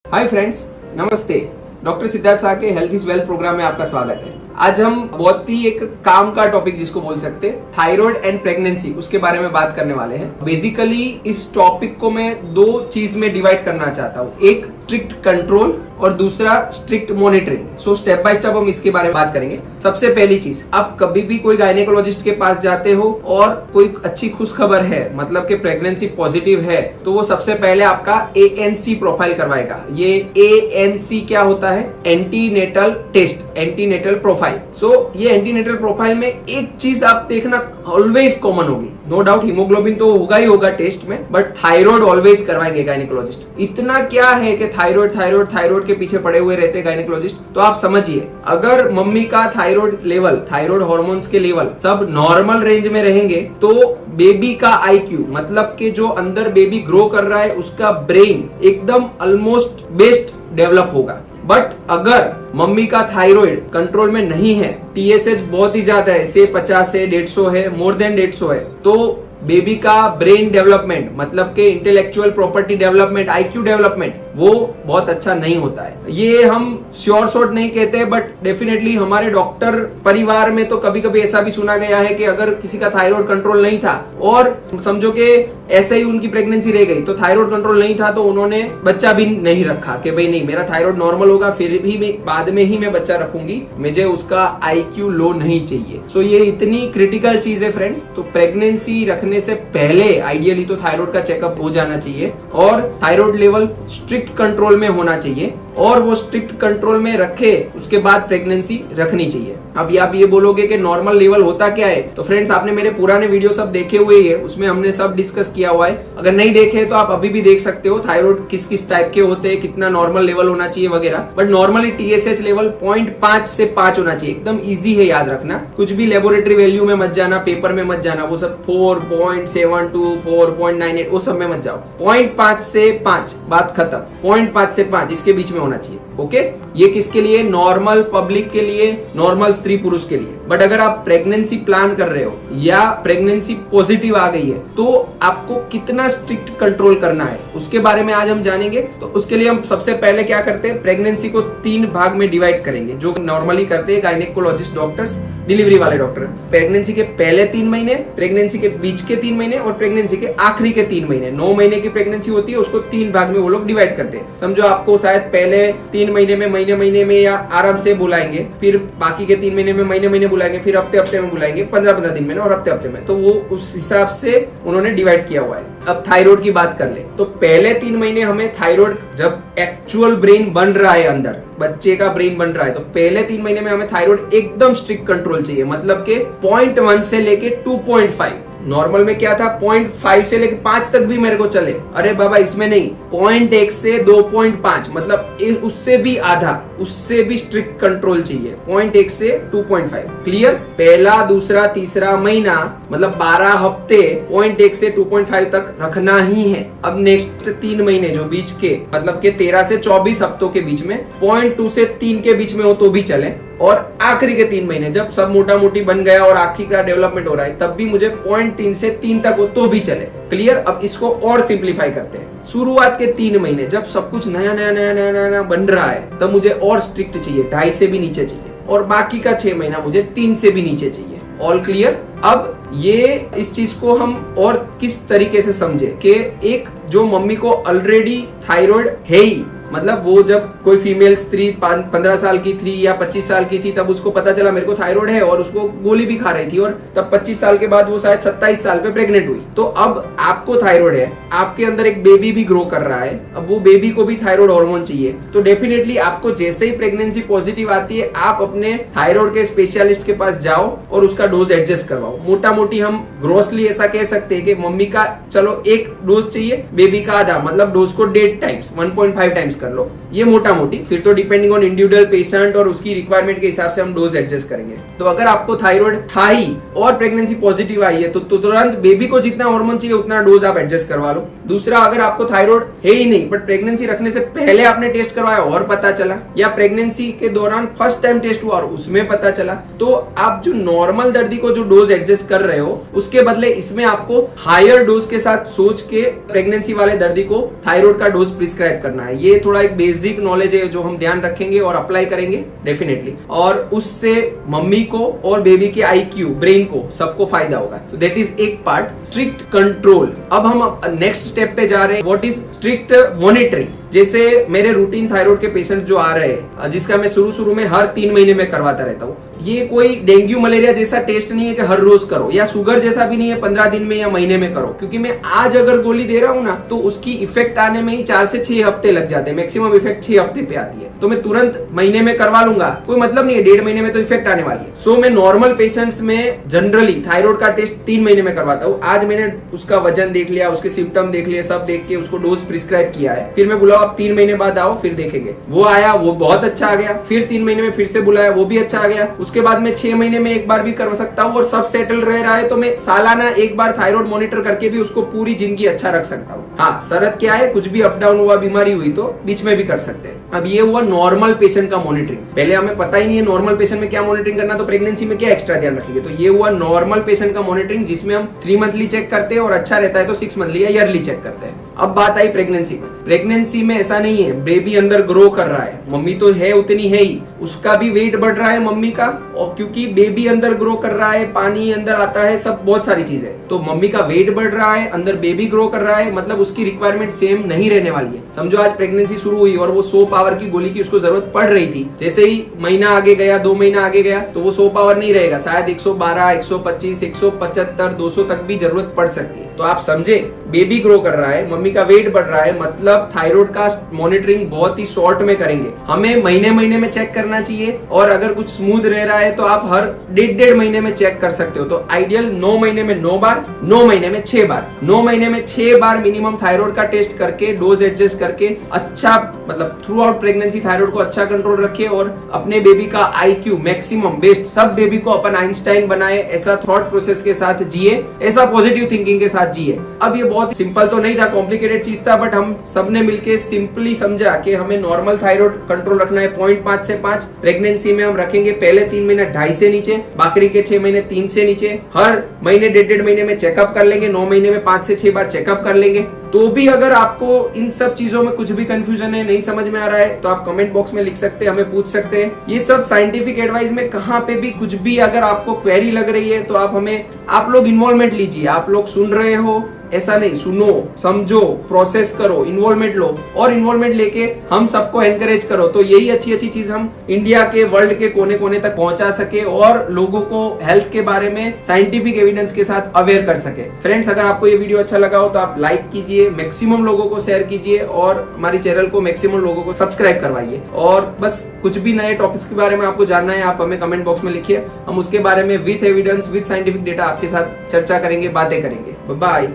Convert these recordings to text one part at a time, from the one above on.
Hi friends, नमस्ते। Doctor Siddharth Shah के health is wealth programme में आपका स्वागत है। आज हम बहुत ही एक काम का टॉपिक जिसको बोल सकते हैं थायराइड एंड प्रेगनेंसी, उसके बारे में बात करने वाले हैं। बेसिकली इस टॉपिक को मैं दो चीज में डिवाइड करना चाहता हूँ, एक स्ट्रिक्ट कंट्रोल और दूसरा strict monitoring. So step by step हम इसके बारे में बात करेंगे। सबसे पहली चीज, आप कभी भी कोई गायनेकोलॉजिस्ट के पास जाते हो और कोई अच्छी खुश खबर है, मतलब कि प्रेगनेंसी पॉजिटिव है, तो वो सबसे पहले आपका ANC प्रोफाइल करवाएगा। ये ANC क्या होता है? Antenatal test, antenatal profile. So ये एंटीनेटल प्रोफाइल में एक चीज आप देखना ऑलवेज कॉमन होगी, नो डाउट हीमोग्लोबिन तो होगा ही होगा टेस्ट में, बट थायराइड ऑलवेज करवाएंगे गायनेकोलॉजिस्ट। इतना क्या है कि थायराइड थायराइड थायराइड के पीछे पड़े हुए रहते हैं गायनेकोलॉजिस्ट। तो आप समझिए, अगर मम्मी का थायराइड लेवल, थायराइड हार्मोन्स के लेवल सब नॉर्मल रेंज में रहेंगे तो बेबी का IQ, मतलब कि जो अंदर बेबी ग्रो कर रहा है उसका ब्रेन एकदम ऑलमोस्ट बेस्ट डेवलप होगा। बट अगर मम्मी का थायराइड कंट्रोल में नहीं है, TSH बहुत ही ज्यादा है, से 50 है, 150 है, मोर देन 150 है, तो बेबी का ब्रेन डेवलपमेंट, मतलब के intellectual property development, IQ development, वो बहुत अच्छा नहीं होता है। ये हम श्योर शॉर्ट नहीं कहते, बट डेफिनेटली हमारे डॉक्टर परिवार में तो कभी कभी ऐसा भी सुना गया है कि अगर किसी का थायराइड कंट्रोल नहीं था और समझो कि ऐसे ही उनकी प्रेगनेंसी रह गई, तो थायराइड कंट्रोल नहीं था तो उन्होंने बच्चा भी नहीं रखा कि भाई नहीं, मेरा थायराइड नॉर्मल होगा, फिर भी मैं बाद में ही मैं बच्चा रखूंगी, मुझे उसका IQ लो नहीं चाहिए। सो ये इतनी क्रिटिकल चीज है फ्रेंड्स। तो प्रेगनेंसी रखने से पहले आइडियली तो थायराइड का चेकअप हो जाना चाहिए और थायराइड लेवल स्ट्रिक्ट कंट्रोल में होना चाहिए, और वो स्ट्रिक्ट कंट्रोल में रखे उसके बाद प्रेगनेंसी रखनी चाहिए। अब आप ये बोलोगे कि नॉर्मल लेवल होता क्या है, तो फ्रेंड्स आपने मेरे पुराने वीडियो सब देखे हुए हैं, उसमें हमने सब डिस्कस किया हुआ है। अगर नहीं देखे तो आप अभी भी देख सकते हो, थायराइड किस किस टाइप के होते हैं, कितना नॉर्मल लेवल होना चाहिए वगैरह। बट नॉर्मली TSH लेवल 0.5 से 5 होना चाहिए, एकदम इजी है याद रखना। कुछ भी लेबोरेटरी वैल्यू में मत जाना, पेपर में मत जाना, वो सब 4.72 4.98 वो सब में मत जाओ। 0.5 से 5 बात खत्म, 0.5 से 5 इसके बीच में होना चाहिए। ओके, ये किसके लिए? नॉर्मल पब्लिक के लिए, नॉर्मल स्त्री पुरुष के लिए। बट अगर आप प्रेगनेंसी प्लान कर रहे हो या प्रेगनेंसी पॉजिटिव आ गई है, तो आपको कितना स्ट्रिक्ट कंट्रोल करना है उसके बारे में आज हम जानेंगे। तो उसके लिए हम सबसे पहले क्या करते हैं, प्रेगनेंसी को 3 भाग में डिवाइड करेंगे, जो नॉर्मली करते हैं गायनेकोलॉजिस्ट डॉक्टर्स, डिलीवरी वाले डॉक्टर। प्रेगनेंसी के पहले 3 महीने, प्रेगनेंसी के बीच के 3 महीने और प्रेगनेंसी के आखिरी के 3 महीने। 9 महीने की प्रेगनेंसी होती है, उसको 3 भाग में वो लोग डिवाइड करते हैं। समझो आपको शायद पहले 3 महीने में महीने में या आराम से बुलाएंगे, फिर बाकी के 3 महीने में महीने बुलाएंगे, फिर हफ्ते में बुलाएंगे, 15 दिन में और हफ्ते में। तो वो उस हिसाब से उन्होंने डिवाइड किया हुआ है। अब थायराइड की बात कर ले, तो पहले 3 महीने हमें थायराइड, जब एक्चुअल ब्रेन बन रहा है, अंदर बच्चे का ब्रेन बन रहा है, तो पहले 3 महीने में हमें थायराइड एकदम स्ट्रिक्ट कंट्रोल चाहिए, मतलब के 0.1 से लेके 2.5। नॉर्मल में क्या था, 0.5 से लेके 5 तक भी मेरे को चले, अरे बाबा इसमें नहीं, 0.1 से 2.5, मतलब उससे भी आधा, उससे भी स्ट्रिक्ट कंट्रोल चाहिए, 0.1 से 2.5। क्लियर? पहला, दूसरा, तीसरा महीना मतलब 12 हफ्ते 0.1 से 2.5 तक रखना ही है। अब नेक्स्ट 3 महीने जो बीच के, मतलब के 13 से 24 हफ्तों के बीच में 0.2 से 3 के बीच में हो तो भी चले, और आखिरी के 3 महीने जब सब मोटा मोटी बन गया और आखिरी का डेवलपमेंट हो रहा है, तब भी मुझे 0.3 से 3 तक हो तो भी चले। क्लियर? अब इसको और सिंप्लीफाई करते हैं। शुरुआत के 3 महीने जब सब कुछ नया बन रहा है, तब मुझे और स्ट्रिक्ट चाहिए, 2.5 से भी नीचे चाहिए, और बाकी का 6 महीना मुझे 3 से भी नीचे चाहिए। All clear? अब ये इस चीज को हम और किस तरीके से समझे कि एक जो मम्मी को ऑलरेडी थायराइड है ही, मतलब वो जब कोई फीमेल स्त्री 15 साल की थी या 25 साल की थी, तब उसको पता चला मेरे को थायराइड है, और उसको गोली भी खा रही थी, और तब 25 साल के बाद वो शायद 27 साल पे प्रेग्नेंट हुई। तो अब आपको थायराइड है, आपके अंदर एक बेबी भी ग्रो कर रहा है, अब वो बेबी को भी थायराइड हार्मोन चाहिए, तो डेफिनेटली आपको जैसे ही प्रेगनेंसी पॉजिटिव आती है, आप अपने थायराइड के स्पेशलिस्ट के पास जाओ और उसका डोज एडजस्ट करवाओ। मोटा मोटी हम ग्रोसली ऐसा कह सकते हैं कि मम्मी का चलो 1 डोज चाहिए, बेबी का आधा, मतलब डोज को 1.5 टाइम्स 1.5 टाइम्स कर लो, ये मोटा मोटी। फिर तो डिपेंडिंग ऑन इंडिविजुअल पेशेंट और उसकी रिक्वायरमेंट के हिसाब से हम डोज एडजस्ट करेंगे। तो अगर आपको थायराइड था ही और प्रेगनेंसी पॉजिटिव आई है, तो तुरंत बेबी को जितना हार्मोन चाहिए उतना डोज आप एडजस्ट करवा लो। दूसरा, अगर आपको थायराइड है ही नहीं बट प्रेगनेंसी रखने से पहले आपने टेस्ट करवाया और पता चला, या प्रेगनेंसी के दौरान फर्स्ट टाइम टेस्ट हुआ और उसमें पता चला, तो आप जो नॉर्मल दर्दी को जो डोज एडजस्ट कर रहे हो, उसके बदले इसमें आपको हायर डोज के साथ सोच के प्रेगनेंसी वाले दर्दी को थायराइड का डोज प्रिस्क्राइब करना है। ये थोड़ा एक बेसिक नॉलेज है जो हम ध्यान रखेंगे और अप्लाई करेंगे डेफिनेटली, और उससे मम्मी को और बेबी के IQ, ब्रेन को, सबको फायदा होगा। तो दैट इज एक पार्ट। Strict control. अब हम नेक्स्ट स्टेप पे जा रहे हैं, व्हाट इज स्ट्रिक्ट मॉनिटरिंग। जैसे मेरे रूटीन थायराइड के पेशेंट जो आ रहे हैं, जिसका मैं शुरू में हर 3 महीने में करवाता रहता हूँ, ये कोई डेंगू मलेरिया जैसा टेस्ट नहीं है कि हर रोज करो, या शुगर जैसा भी नहीं है 15 दिन में या महीने में करो, क्योंकि मैं आज अगर गोली दे रहा हूँ ना तो उसकी इफेक्ट आने में ही 4 से 6 हफ्ते लग जाते हैं, मैक्सिमम इफेक्ट 6 हफ्ते पे आती है। तो मैं तुरंत महीने में करवा लूंगा, कोई मतलब नहीं है, 1.5 महीने में तो इफेक्ट आने वाली है। सो मैं नॉर्मल पेशेंट्स में जनरली थायराइड का टेस्ट 3 महीने में करवाता हूँ। आज मैंने उसका वजन देख लिया, उसके सिम्टम देख लिए, सब देख के उसको डोज प्रिस्क्राइब किया है, फिर मैं बुलाओ आप 3 महीने बाद आओ, फिर देखेंगे। वो आया, वो बहुत अच्छा आ गया, फिर 3 महीने में फिर से बुलाया, वो भी अच्छा आ गया। उसके बाद में 6 महीने में एक बार भी कर सकता हूँ, और सब सेटल रह रहा है तो मैं सालाना एक बार थायराइड मॉनिटर करके भी उसको पूरी जिंदगी अच्छा रख सकता हूँ। हाँ, शरत क्या है, कुछ भी अप डाउन हुआ, बीमारी हुई तो बीच में भी कर सकते हैं। अब ये हुआ नॉर्मल पेशेंट का मॉनिटरिंग। पहले हमें पता ही नहीं है नॉर्मल पेशेंट में क्या मॉनिटरिंग करना, तो प्रेगनेंसी में क्या एक्स्ट्रा ध्यान रखेंगे। तो ये हुआ नॉर्मल पेशेंट का मॉनिटरिंग, जिसमें हम 3 मंथली चेक करते हैं, और अच्छा रहता है तो 6 मंथली या ईयरली चेक करते हैं। अब बात आई प्रेगनेंसी में। प्रेगनेंसी में ऐसा नहीं है, बेबी अंदर ग्रो कर रहा है, मम्मी तो है उतनी है ही, उसका भी वेट बढ़ रहा है मम्मी का, और क्योंकि बेबी अंदर ग्रो कर रहा है, पानी अंदर आता है, सब बहुत सारी चीजें, तो मम्मी का वेट बढ़ रहा है, अंदर बेबी ग्रो कर रहा है, मतलब उसकी रिक्वायरमेंट सेम नहीं रहने वाली है। समझो आज प्रेगनेंसी शुरू हुई और वो 100 पावर की गोली की उसको जरूरत पड़ रही थी, जैसे ही महीना आगे गया, 2 महीना आगे गया, तो वो 100 पावर नहीं रहेगा, शायद 112, 125, 175, 200 तक भी जरूरत पड़ सकती है। तो आप समझे, बेबी ग्रो कर रहा है, मम्मी का वेट बढ़ रहा है, मतलब थायराइड का मॉनिटरिंग बहुत ही शॉर्ट में करेंगे। हमें महीने में चेक करना चाहिए, और अगर कुछ स्मूथ रह रहा है तो आप हर 1.5 महीने में चेक कर सकते हो। तो आइडियल 9 महीने में 9 बार, 9 महीने में 6 बार, 9 महीने में 6 बार मिनिमम थायराइड का टेस्ट करके, डोज एडजस्ट करके, अच्छा मतलब थ्रू आउट प्रेगनेंसी थायराइड को अच्छा कंट्रोल रखे, और अपने बेबी का IQ मैक्सिमम बेस्ट, सब बेबी को अपन आइंस्टाइन बनाए, ऐसा थॉट प्रोसेस के साथ जिए, ऐसा पॉजिटिव थिंकिंग के साथ जिए। अब ये बहुत सिंपल तो नहीं था, कॉम्प्लिकेटेड चीज था, बट हम सबने मिलके सिंपली समझा कि हमें नॉर्मल थायराइड कंट्रोल रखना है 0.5 से 5। प्रेगनेंसी में हम रखेंगे पहले 3 महीने 2.5 से नीचे, बाकी के 6 महीने 3 से नीचे। हर महीने 1.5 महीने में चेकअप कर लेंगे, 9 महीने में 5 से 6 बार चेकअप कर लेंगे। तो भी अगर आपको इन सब चीजों में कुछ भी कंफ्यूजन है, नहीं समझ में आ रहा है, तो आप कमेंट बॉक्स में लिख सकते हैं, हमें पूछ सकते हैं। ये सब साइंटिफिक एडवाइस में कहाँ पे भी कुछ भी अगर आपको क्वेरी लग रही है तो आप लोग इन्वॉल्वमेंट लीजिए। आप लोग सुन रहे हो, ऐसा नहीं, सुनो, समझो, प्रोसेस करो, इन्वॉल्वमेंट लो, और इन्वॉल्वमेंट लेके हम सबको एनकरेज करो। तो यही अच्छी चीज हम इंडिया के, वर्ल्ड के कोने कोने तक पहुंचा सके, और लोगों को हेल्थ के बारे में साइंटिफिक एविडेंस के साथ अवेयर कर सके। फ्रेंड्स, अगर आपको ये वीडियो अच्छा लगा हो तो आप लाइक कीजिए, मैक्सिमम लोगों को शेयर कीजिए, और हमारी चैनल को मैक्सिमम लोगों को सब्सक्राइब करवाइए। और बस कुछ भी नए टॉपिक्स के बारे में आपको जानना है, आप हमें कमेंट बॉक्स में लिखिए, हम उसके बारे में with evidence, with scientific data आपके साथ चर्चा करेंगे, बातें करेंगे। बाय।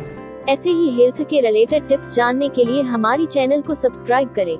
ऐसे ही हेल्थ के रिलेटेड टिप्स जानने के लिए हमारी चैनल को सब्सक्राइब करें।